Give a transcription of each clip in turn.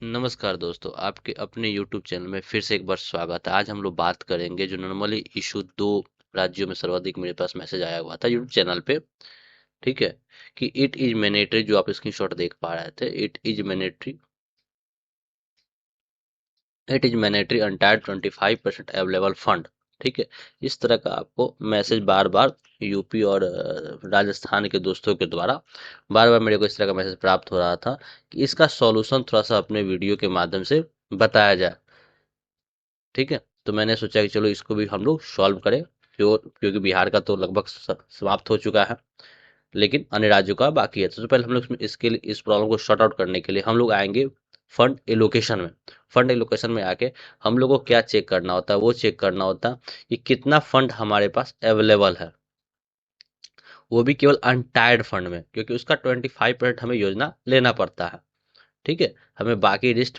नमस्कार दोस्तों, आपके अपने YouTube चैनल में फिर से एक बार स्वागत है। आज हम लोग बात करेंगे जो नॉर्मली इशू दो राज्यों में सर्वाधिक मेरे पास मैसेज आया हुआ था YouTube चैनल पे। ठीक है कि इट इज मैंडेटरी, जो आप स्क्रीनशॉट देख पा रहे थे, it is mandatory untired 25% available fund. ठीक है, इस तरह का आपको मैसेज बार बार यूपी और राजस्थान के दोस्तों के द्वारा बार बार मेरे को इस तरह का मैसेज प्राप्त हो रहा था कि इसका सॉल्यूशन थोड़ा सा अपने वीडियो के माध्यम से बताया जाए। ठीक है, तो मैंने सोचा कि चलो इसको भी हम लोग सॉल्व करें, क्योंकि बिहार का तो लगभग समाप्त हो चुका है, लेकिन अन्य राज्यों का बाकी है। तो पहले हम लोग इसके लिए इस प्रॉब्लम को शॉर्ट आउट करने के लिए हम लोग आएंगे फंड एलोकेशन में। फंड एलोकेशन में आके हम लोग को क्या चेक करना होता है, वो चेक करना होता है कि कितना फंड हमारे पास अवेलेबल है, वो भी केवल अनटायर्ड फंड में, क्योंकि उसका 25% हमें योजना लेना पड़ता है। ठीक है, हमें बाकी रिस्ट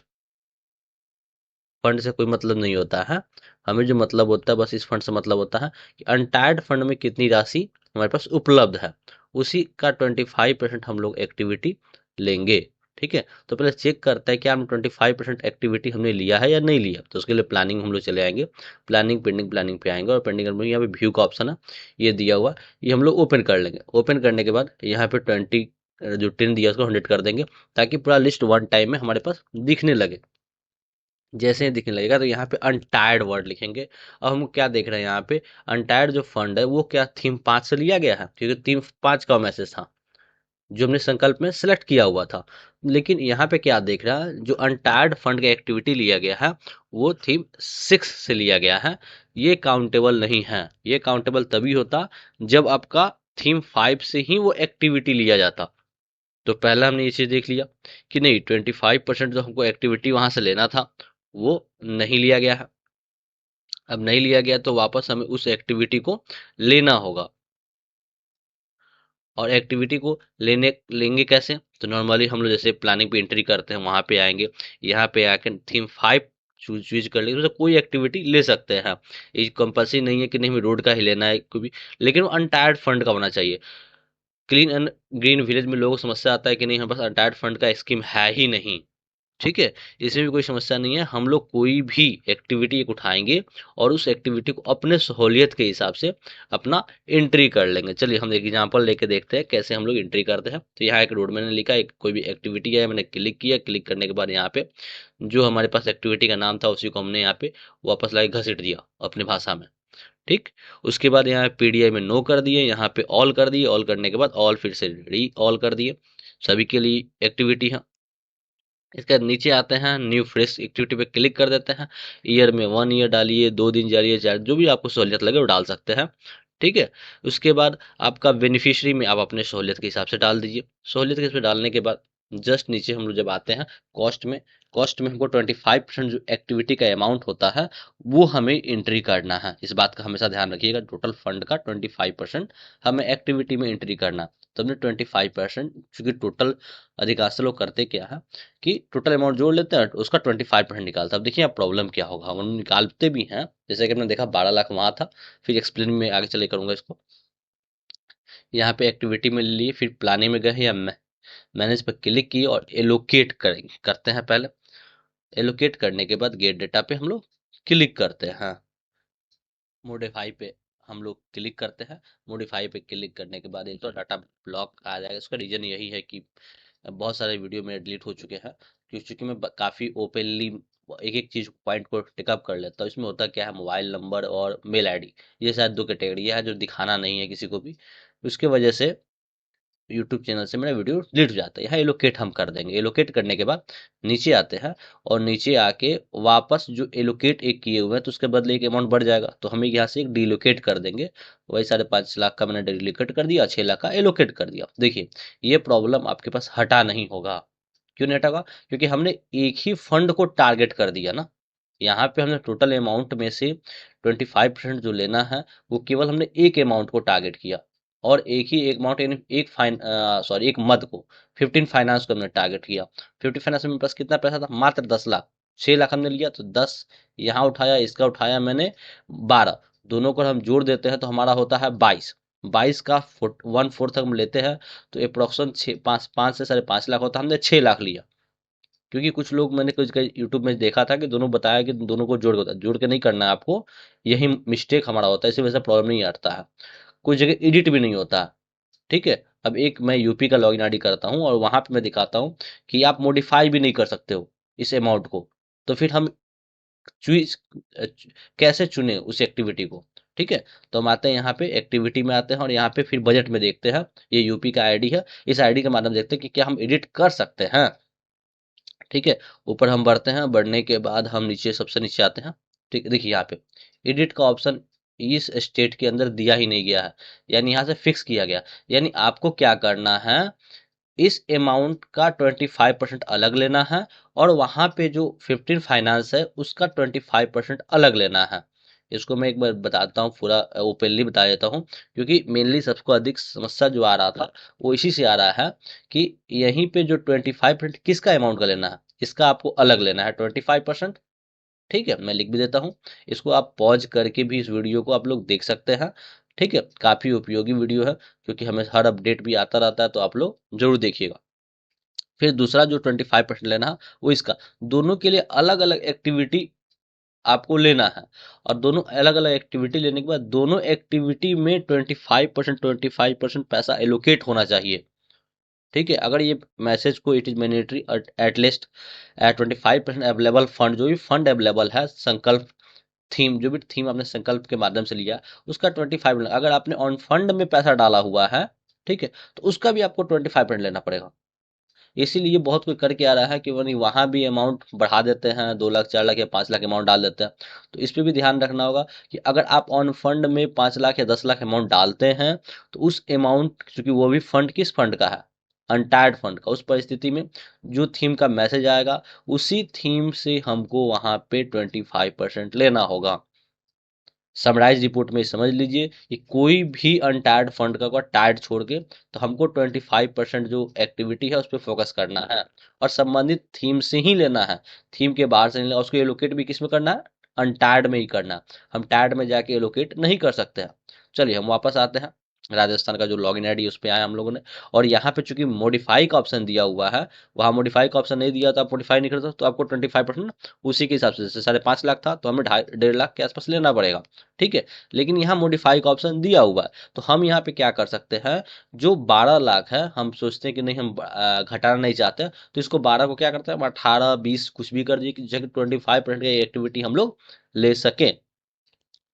फंड से कोई मतलब नहीं होता है। हमें जो मतलब होता है, बस इस फंड से मतलब होता है कि अनटायर्ड फंड में कितनी राशि हमारे पास उपलब्ध है, उसी का 25% हम लोग एक्टिविटी लेंगे। ठीक है, तो पहले चेक करते हैं कि हम 25% एक्टिविटी हमने लिया है या नहीं लिया। तो उसके लिए प्लानिंग हम लोग चले आएंगे, प्लानिंग पेंडिंग, प्लानिंग पे आएंगे और पेंडिंग में यहाँ पे व्यू का ऑप्शन है, ये दिया हुआ, ये हम लोग ओपन कर लेंगे। ओपन करने के बाद यहाँ पे 20 जो 10 दिया उसको 100 कर देंगे, ताकि पूरा लिस्ट वन टाइम में हमारे पास दिखने लगे। जैसे ही दिखने लगेगा तो यहाँ पे अनटायर्ड वर्ड लिखेंगे। अब हम क्या देख रहे हैं यहाँ पे, अनटायर्ड जो फंड है वो क्या थीम 5 से लिया गया है, क्योंकि थीम 5 का मैसेज था जो हमने संकल्प में सिलेक्ट किया हुआ था। लेकिन यहाँ पे क्या देख रहा है, जो अनटायर्ड फंड का एक्टिविटी लिया गया है वो थीम 6 से लिया गया है। ये काउंटेबल नहीं है। ये काउंटेबल तभी होता जब आपका थीम 5 से ही वो एक्टिविटी लिया जाता। तो पहला हमने ये चीज देख लिया कि नहीं, 25% जो हमको एक्टिविटी वहां से लेना था वो नहीं लिया गया है। अब नहीं लिया गया तो वापस हमें उस एक्टिविटी को लेना होगा। और एक्टिविटी को लेने लेंगे कैसे, तो नॉर्मली हम लोग जैसे प्लानिंग पे एंट्री करते हैं वहां पे आएंगे, यहाँ पे आके थीम 5 चूज कर लेंगे, तो कोई एक्टिविटी ले सकते हैं। ये कंपल्सरी नहीं है कि नहीं हमें रोड का ही लेना है कोई भी, लेकिन वो अनटायर्ड फंड का होना चाहिए। क्लीन एंड ग्रीन विलेज में लोगों को समस्या आता है कि नहीं हमारे पास अनटायर्ड फंड का स्कीम है ही नहीं। ठीक है, इसमें भी कोई समस्या नहीं है। हम लोग कोई भी एक्टिविटी एक उठाएंगे और उस एक्टिविटी को अपने सहूलियत के हिसाब से अपना एंट्री कर लेंगे। चलिए हम एक एग्जांपल लेके देखते हैं कैसे हम लोग एंट्री करते हैं। तो यहाँ एक रोड मैंने लिखा, एक कोई भी एक्टिविटी है, मैंने क्लिक किया। क्लिक करने के बाद यहाँ पे जो हमारे पास एक्टिविटी का नाम था उसी को हमने यहाँ पे वापस लाके घसीट दिया अपनी भाषा में। ठीक, उसके बाद यहाँ पीडीआई में नो कर दिए, यहाँ पे ऑल कर दिए। ऑल करने के बाद ऑल फिर से री ऑल कर दिए, सभी के लिए एक्टिविटी है। इसके नीचे आते हैं, न्यू फ्रेश एक्टिविटी पे क्लिक कर देते हैं। ईयर में 1 ईयर डालिए, 2 दिन डालिए, चाहे जो भी आपको सहूलियत लगे वो डाल सकते हैं। ठीक है, उसके बाद आपका बेनिफिशियरी में आप अपने सहूलियत के हिसाब से डाल दीजिए। सहूलियत के हिसाब से डालने के बाद जस्ट नीचे हम लोग जब आते हैं कॉस्ट में, कॉस्ट में हमको 25% जो एक्टिविटी का अमाउंट होता है वो हमें एंट्री करना है। इस बात का हमेशा ध्यान रखिएगा, टोटल फंड का 25% हमें एक्टिविटी में एंट्री करना। तो हमने 25%, चूंकि टोटल अधिकांश लोग करते क्या है कि टोटल अमाउंट जोड़ लेते हैं, उसका 25% निकालता है। अब देखिए अब प्रॉब्लम क्या होगा, हम निकालते भी हैं, जैसे कि हमने देखा 12 लाख वहां था। फिर एक्सप्लेन में आगे चले करूंगा इसको। यहाँ पे एक्टिविटी में लिए, फिर प्लानिंग में गए या मैनेज पर क्लिक किए और एलोकेट करेंगे करते हैं पहले। एलोकेट करने के बाद गेट डेटा पे हम लोग क्लिक करते हैं। मॉडिफाई पे हम लोग क्लिक करते हैं। मॉडिफाई पे क्लिक करने के बाद एक तो डाटा ब्लॉक आ जाएगा। इसका रीजन यही है कि बहुत सारे वीडियो मेरे डिलीट हो चुके हैं, क्योंकि मैं काफ़ी ओपनली एक एक चीज़ पॉइंट को टिकअप कर लेता हूँ। इसमें होता क्या है, मोबाइल नंबर और मेल आईडी, ये शायद दो कैटेगरी है जो दिखाना नहीं है किसी को भी। उसके वजह से यूट्यूब चैनल से मेरा वीडियो डिलीट हो जाता है। यहाँ एलोकेट हम कर देंगे। एलोकेट करने के बाद नीचे आते हैं और नीचे आके वापस जो एलोकेट एक किए हुए हैं तो उसके बदले एक अमाउंट बढ़ जाएगा, तो हमें यहाँ से एक डिलोकेट कर देंगे। वही 5.5 लाख का मैंने डिलोकेट कर दिया, 6 लाख का एलोकेट कर दिया। देखिए ये प्रॉब्लम आपके पास हटा नहीं होगा। क्यों नहीं हटेगा, क्योंकि हमने एक ही फंड को टारगेट कर दिया ना। यहाँ पे हमने टोटल अमाउंट में से 25% जो लेना है वो केवल हमने एक अमाउंट को टारगेट किया, और एक ही एक अमाउंट यानी एक सॉरी एक मद को 15 फाइनेंस को हमने टारगेट किया। 50 फाइनेंस में मेरे पास कितना पैसा था, मात्र 10 लाख। 6 लाख हमने लिया तो 10 यहाँ उठाया, इसका उठाया मैंने 12, दोनों को हम जोड़ देते हैं तो हमारा होता है 22। 22 का 1/4 हम लेते हैं तो अप्रोक्सन 6 5 5 से 5.5 लाख होता है, हमने 6 लाख लिया। क्योंकि कुछ लोग मैंने कुछ यूट्यूब में देखा था कि दोनों बताया कि दोनों को जोड़ के होता है, जोड़ के नहीं करना है आपको, यही मिस्टेक हमारा होता है, इसी वजह से प्रॉब्लम नहीं आता है, कुछ जगह एडिट भी नहीं होता है। ठीक है, अब एक मैं यूपी का लॉगिन आईडी करता हूँ और वहां पे मैं दिखाता हूँ कि आप मॉडिफाई भी नहीं कर सकते हो इस अमाउंट को, तो फिर हम चूज कैसे चुने उस एक्टिविटी को। ठीक है, तो हम आते हैं यहाँ पे एक्टिविटी में आते हैं और यहाँ पे फिर बजट में देखते हैं, ये यूपी का आईडी है, इस आईडी के माध्यम से देखते हैं कि क्या हम एडिट कर सकते हैं। ठीक है, ऊपर हम बढ़ते हैं, बढ़ने के बाद हम नीचे सबसे नीचे आते हैं। ठीक, देखिए यहाँ पे एडिट का ऑप्शन इस स्टेट के अंदर दिया ही नहीं गया है, यानी यहाँ से फिक्स किया गया, यानी आपको क्या करना है, इस अमाउंट का 25% अलग लेना है और वहां पे जो 15 फाइनेंस है उसका 25% अलग लेना है। इसको मैं एक बार बताता हूँ, पूरा ओपनली बता देता हूँ, क्योंकि मेनली सबको अधिक समस्या जो आ रहा था वो इसी से आ रहा है कि यहीं पे जो 25% किसका अमाउंट का लेना है, इसका आपको अलग लेना है 25%। ठीक है, मैं लिख भी देता हूँ, इसको आप पॉज करके भी इस वीडियो को आप लोग देख सकते हैं। ठीक है, काफी उपयोगी वीडियो है, क्योंकि हमें हर अपडेट भी आता रहता है, तो आप लोग जरूर देखिएगा। फिर दूसरा जो 25% लेना है वो इसका, दोनों के लिए अलग अलग एक्टिविटी आपको लेना है, और दोनों अलग अलग एक्टिविटी लेने के बाद दोनों एक्टिविटी में 25% पैसा एलोकेट होना चाहिए। ठीक है, अगर ये मैसेज को it is mandatory at least 25% available fund, जो भी फंड अवेलेबल है, संकल्प थीम, जो भी थीम आपने संकल्प के माध्यम से लिया उसका 25, अगर आपने ऑन फंड में पैसा डाला हुआ है, ठीक है, तो उसका भी आपको 25% लेना पड़ेगा। इसीलिए बहुत कोई करके आ रहा है कि वही वहां भी अमाउंट बढ़ा देते हैं, 2 लाख 4 लाख या 5 लाख अमाउंट डाल देते हैं। तो इस पे भी ध्यान रखना होगा कि अगर आप ऑन फंड में 5 लाख या 10 लाख अमाउंट डालते हैं, तो उस अमाउंट, क्योंकि वो भी फंड किस फंड का है, अनटायर्ड फंड का, उस परिस्थिति में जो थीम का मैसेज आएगा उसी थीम से हमको वहां पे 25% लेना होगा। समराइज रिपोर्ट में समझ लीजिए कि कोई भी अनटायर्ड फंड का अगर टायर्ड छोड़ के, तो हमको 25% जो एक्टिविटी है उस पर फोकस करना है और संबंधित थीम से ही लेना है, थीम के बाहर से नहीं लेना। उसको एलोकेट भी किस में करना है, अनटायर्ड में ही करना है, हम टायर्ड में जाके एलोकेट नहीं कर सकते हैं। चलिए हम वापस आते हैं, राजस्थान का जो लॉगिन आईडी उस पर आए हम लोगों ने, और यहाँ पे चूंकि मॉडिफाई का ऑप्शन दिया हुआ है, वहाँ मॉडिफाई का ऑप्शन नहीं दिया तो आप मॉडिफाई नहीं करते, तो आपको 25% उसी के हिसाब से, जैसे 5.5 लाख था तो हमें 1.5 लाख के आसपास लेना पड़ेगा। ठीक है, लेकिन यहाँ मॉडिफाई का ऑप्शन दिया हुआ है, तो हम यहाँ पे क्या कर सकते हैं, जो 12 लाख है, हम सोचते हैं कि नहीं हम घटाना नहीं चाहते, तो इसको 12 को क्या करते हैं, हम 18 20 कुछ भी कर दिए कि जगह 25% की एक्टिविटी हम लोग ले सकें।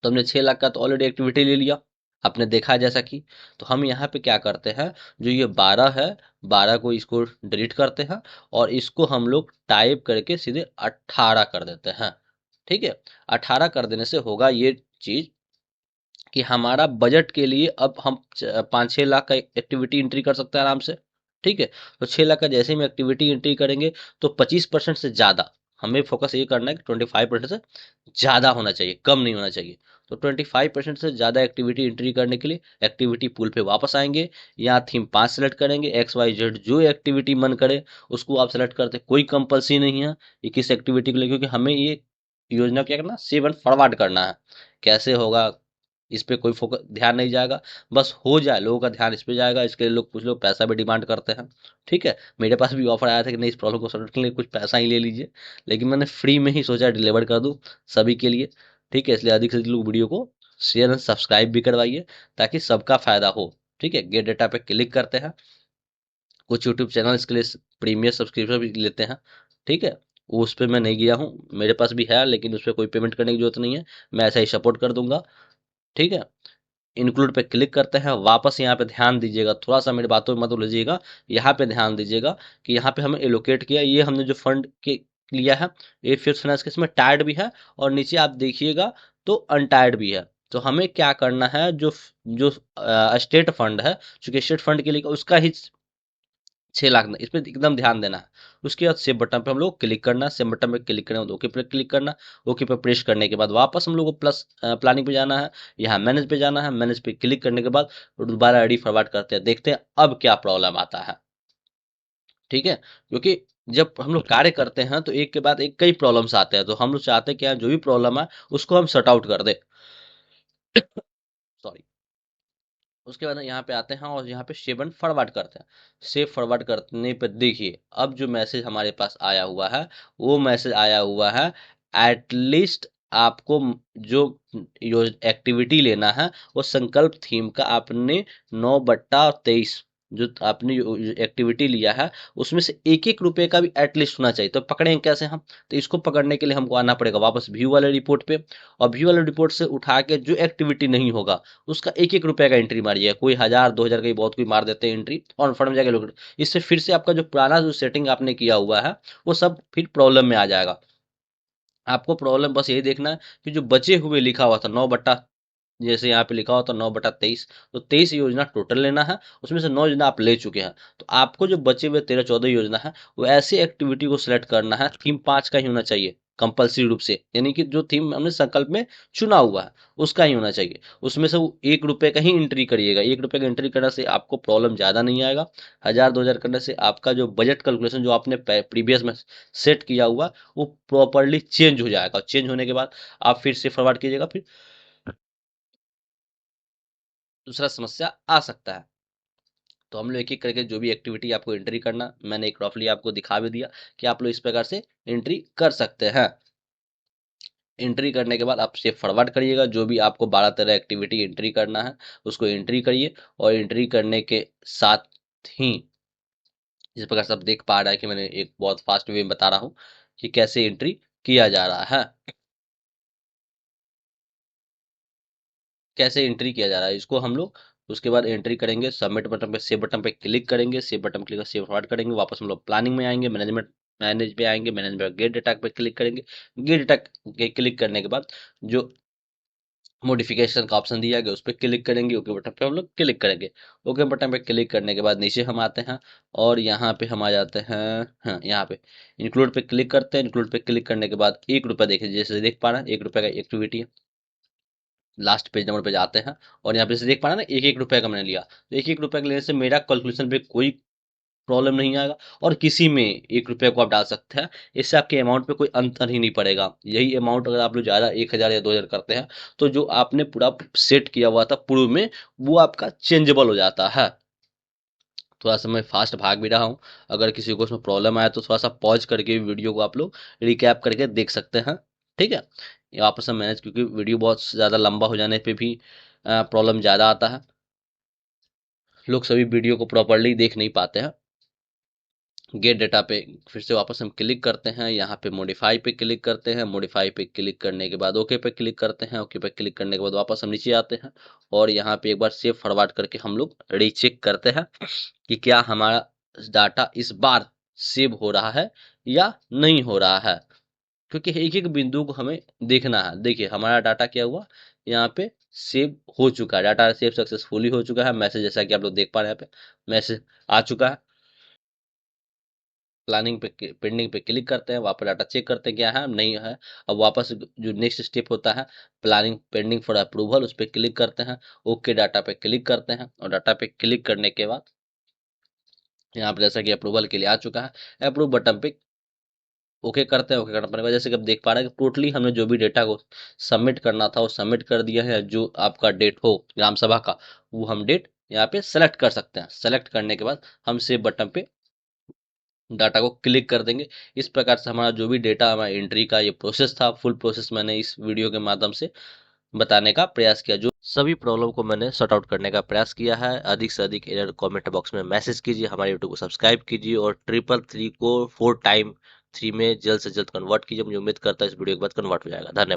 तो हमने 6 लाख का तो ऑलरेडी एक्टिविटी ले लिया, आपने देखा जैसा कि, तो हम यहाँ पे क्या करते हैं, जो ये 12 है, 12 को इसको डिलीट करते हैं और इसको हम लोग टाइप करके सीधे 18 कर देते हैं। ठीक है, 18 कर देने से होगा ये चीज कि हमारा बजट के लिए अब हम 5-6 लाख का एक्टिविटी एंट्री कर सकते हैं आराम से। ठीक है, तो 6 लाख का जैसे ही हम एक्टिविटी एंट्री करेंगे, तो 25% से ज्यादा, हमें फोकस ये करना है कि 25% से ज्यादा होना चाहिए, कम नहीं होना चाहिए। तो 25% से ज्यादा एक्टिविटी एंट्री करने के लिए एक्टिविटी पूल पे वापस आएंगे, यहाँ थीम 5 सेलेक्ट करेंगे, XYZ जो एक्टिविटी मन करे उसको आप सेलेक्ट करते, कोई कंपल्सरी नहीं है ये किस एक्टिविटी के लिए, क्योंकि हमें ये योजना क्या करना, सेव एंड फॉरवर्ड करना है। कैसे होगा इस पे कोई फोकस ध्यान नहीं जाएगा, बस हो जाए, लोगों का ध्यान इस पे जाएगा, इसके लिए लोग, कुछ लोग पैसा भी डिमांड करते हैं। ठीक है, मेरे पास भी ऑफर आया था कि नहीं, इस प्रॉब्लम को सॉल्व करने के लिए कुछ पैसा ही ले लीजिए, लेकिन मैंने फ्री में ही सोचा डिलीवर कर दूं सभी के लिए। ठीक है, इसलिए अधिक से अधिक लोग वीडियो को शेयर एंड सब्सक्राइब भी करवाइए, ताकि सबका फायदा हो। ठीक है, गेट डेटा पे क्लिक करते हैं, कुछ यूट्यूब चैनल इसके लिए प्रीमियम सब्सक्रिप्शन भी लेते हैं। ठीक है, उस पर मैं नहीं गया हूँ, मेरे पास भी है, लेकिन उस पर कोई पेमेंट करने की जरूरत नहीं है, मैं ऐसा ही सपोर्ट कर दूंगा। ठीक है, इंक्लूड पे क्लिक करते हैं, वापस यहाँ पे ध्यान दीजिएगा, थोड़ा सा मेरी बातों में मत उलझिएगा, यहाँ पे ध्यान दीजिएगा कि यहाँ पे हमें एलोकेट किया, ये हमने जो फंड के लिया है, ये फिफ्थ फाइनेंस के, इसमें टायर्ड भी है और नीचे आप देखिएगा तो अनटायर्ड भी है। तो हमें क्या करना है, जो जो स्टेट फंड है, चूंकि स्टेट फंड के लिए उसका ही 6 लाख, इस पर एकदम ध्यान देना है। उसके बाद सेव बटन पे हम लोग क्लिक करना, सेव बटन पे क्लिक करने के बाद ओके पे क्लिक करना, ओके पे प्रेस करने के बाद वापस हम लोग को प्लस प्लानिंग पे जाना है, यहाँ मैनेज पे जाना है, मैनेज पे क्लिक करने के बाद दोबारा आईडी फॉरवर्ड करते हैं, देखते हैं अब क्या प्रॉब्लम आता है। ठीक है, क्योंकि जब हम लोग कार्य करते हैं तो एक के बाद एक कई प्रॉब्लम्स आते हैं, तो हम लोग चाहते हैं कि जो भी प्रॉब्लम है उसको हम सॉर्ट आउट कर दे। सॉरी, उसके बाद यहाँ पे आते हैं और यहाँ पे सेव एंड फॉरवर्ड करते हैं। सेव फॉरवर्ड करने पे देखिए अब जो मैसेज हमारे पास आया हुआ है, वो मैसेज आया हुआ है एटलीस्ट आपको जो एक्टिविटी लेना है वो संकल्प थीम का आपने 9/23 जो आपने एक्टिविटी लिया है उसमें से एक एक रुपए का भी एटलीस्ट होना चाहिए। तो पकड़ेंगे कैसे हम? तो इसको पकड़ने के लिए हमको आना पड़ेगा वापस व्यू वाले रिपोर्ट पे, और व्यू वाले रिपोर्ट से उठा के जो एक्टिविटी नहीं होगा उसका एक एक रुपए का एंट्री मारिएगा। कोई 1000 2000 का ही बहुत कोई मार देते हैं एंट्री और फंड में जाके लोग, इससे फिर से आपका जो पुराना जो सेटिंग आपने किया हुआ है वो सब फिर प्रॉब्लम में आ जाएगा। आपको प्रॉब्लम बस यही देखना है कि जो बचे हुए लिखा हुआ था 9 जैसे यहाँ पे लिखा होता 9/23, तो 23 योजना टोटल लेना है, उसमें से 9 योजना आप ले चुके हैं। तो आपको जो बचे हुए 13 14 योजना है वो ऐसी एक्टिविटी को सिलेक्ट करना है, थीम 5 का ही होना चाहिए कंपल्सरी रूप से, यानी कि जो थीम हमने संकल्प में चुना हुआ है उसका ही होना चाहिए। उसमें से वो एक रुपए का ही एंट्री करिएगा। एक रुपए का एंट्री करने से आपको प्रॉब्लम ज़्यादा नहीं आएगा। 1000 2000 करने से आपका जो बजट कैलकुलेशन जो आपने प्रीवियस में सेट किया हुआ वो प्रॉपरली चेंज हो जाएगा। चेंज होने के बाद आप फिर से फॉरवर्ड कीजिएगा, फिर दूसरा समस्या आ सकता है। तो हम लोग एक एक करके जो भी एक्टिविटी आपको एंट्री करना मैंने एक रफली आपको दिखा भी दिया कि आप लोग इस प्रकार से एंट्री कर सकते हैं। एंट्री करने के बाद आप से फॉरवर्ड करिएगा, जो भी आपको 12 13 एक्टिविटी एंट्री करना है उसको एंट्री करिए। और एंट्री करने के साथ ही जिस प्रकार से आप देख पा रहे हैं कि मैंने एक बहुत फास्ट वे में बता रहा हूँ कि कैसे एंट्री किया जा रहा है, कैसे एंट्री किया जा रहा है इसको हम लोग उसके बाद एंट्री करेंगे। सबमिट बटन पे सेव बटन पे क्लिक करेंगे, save button click save forward करेंगे, वापस हम लोग प्लानिंग में आएंगे, मैनेज पे आएंगे, मैनेज पे गेट डेटा पे क्लिक करेंगे। गेट डेटा के क्लिक करने के बाद जो मॉडिफिकेशन का ऑप्शन दिया गया उस पर क्लिक करेंगे, ओके बटन पे हम लोग क्लिक करेंगे। ओके बटन पे क्लिक करने के बाद नीचे हम आते हैं और यहाँ पे हम आ जाते हैं, हाँ यहाँ पे इंक्लूड पे क्लिक करते हैं। इंक्लूड पे क्लिक करने के बाद 1 रुपया देखिए, जैसे देख पा रहे हैं 1 रुपये का एक्टिविटी है। लास्ट पेज नंबर पे जाते हैं और यहाँ पे से देख पा रहे हैं ना एक एक रुपए का मैंने लिया, तो एक एक रुपए के लेने से मेरा कैलकुलेशन पे कोई प्रॉब्लम नहीं आएगा और किसी में 1 रुपये को आप डाल सकते हैं। इससे आपके अमाउंट पे कोई अंतर ही नहीं पड़ेगा। यही अमाउंट अगर आप लोग ज़्यादा 1000 या 2000 करते हैं तो जो आपने पूरा सेट किया हुआ था पूर्व में वो आपका चेंजेबल हो जाता है। थोड़ा सा मैं फास्ट भाग भी रहा हूँ, अगर किसी को उसमें प्रॉब्लम आया तो थोड़ा सा पॉज करके वीडियो को आप लोग रिकैप करके देख सकते हैं। ठीक है, ये वापस हम मैनेज, क्योंकि वीडियो बहुत ज़्यादा लंबा हो जाने पे भी प्रॉब्लम ज़्यादा आता है, लोग सभी वीडियो को प्रॉपरली देख नहीं पाते हैं। गेट डेटा पे फिर से वापस हम क्लिक करते हैं, यहाँ पे मॉडिफाई पे क्लिक करते हैं, मॉडिफाई पे क्लिक करने के बाद ओके पे क्लिक करते हैं, ओके पे क्लिक करने के बाद वापस हम नीचे आते हैं और यहाँ पे एक बार सेव फॉरवर्ड करके हम लोग रीचेक करते हैं कि क्या हमारा डाटा इस बार सेव हो रहा है या नहीं हो रहा है, क्योंकि एक एक बिंदु को हमें देखना है। देखिए हमारा डाटा क्या हुआ, यहाँ पे सेव हो चुका है, डाटा सेव सक्सेसफुली हो चुका है। मैसेज जैसा कि आप लोग देख पा रहे हैं यहाँ पे मैसेज आ चुका है। प्लानिंग पे पेंडिंग पे क्लिक करते हैं, वापस डाटा चेक करते हैं क्या है नहीं है। अब वापस जो नेक्स्ट स्टेप होता है प्लानिंग पेंडिंग फॉर अप्रूवल, उस पर क्लिक करते हैं, ओके डाटा पे क्लिक करते हैं और डाटा पे क्लिक करने के बाद यहाँ पे जैसा कि अप्रूवल के लिए आ चुका है, अप्रूव बटन पे ओके करते हैं। ओके करने के बाद जैसे कि आप देख पा रहे हैं कि टोटली हमने जो भी डेटा को सबमिट करना था वो सबमिट कर दिया है। जो आपका डेट हो ग्राम सभा का वो हम डेट यहाँ पे सेलेक्ट कर सकते हैं। सेलेक्ट करने के बाद हम सेव बटन पे डाटा को क्लिक कर देंगे। इस प्रकार से हमारा जो भी डेटा हमारा एंट्री का ये प्रोसेस था, फुल प्रोसेस मैंने इस वीडियो के माध्यम से बताने का प्रयास किया। जो सभी प्रॉब्लम को मैंने सॉर्ट आउट करने का प्रयास किया है। अधिक से अधिक एरर कमेंट बॉक्स में मैसेज कीजिए, हमारे यूट्यूब को सब्सक्राइब कीजिए और 333 को 4 टाइम 3 में जल्द से जल्द कन्वर्ट कीजिए। मुझे उम्मीद करता है इस वीडियो के बाद कन्वर्ट हो जाएगा। धन्यवाद।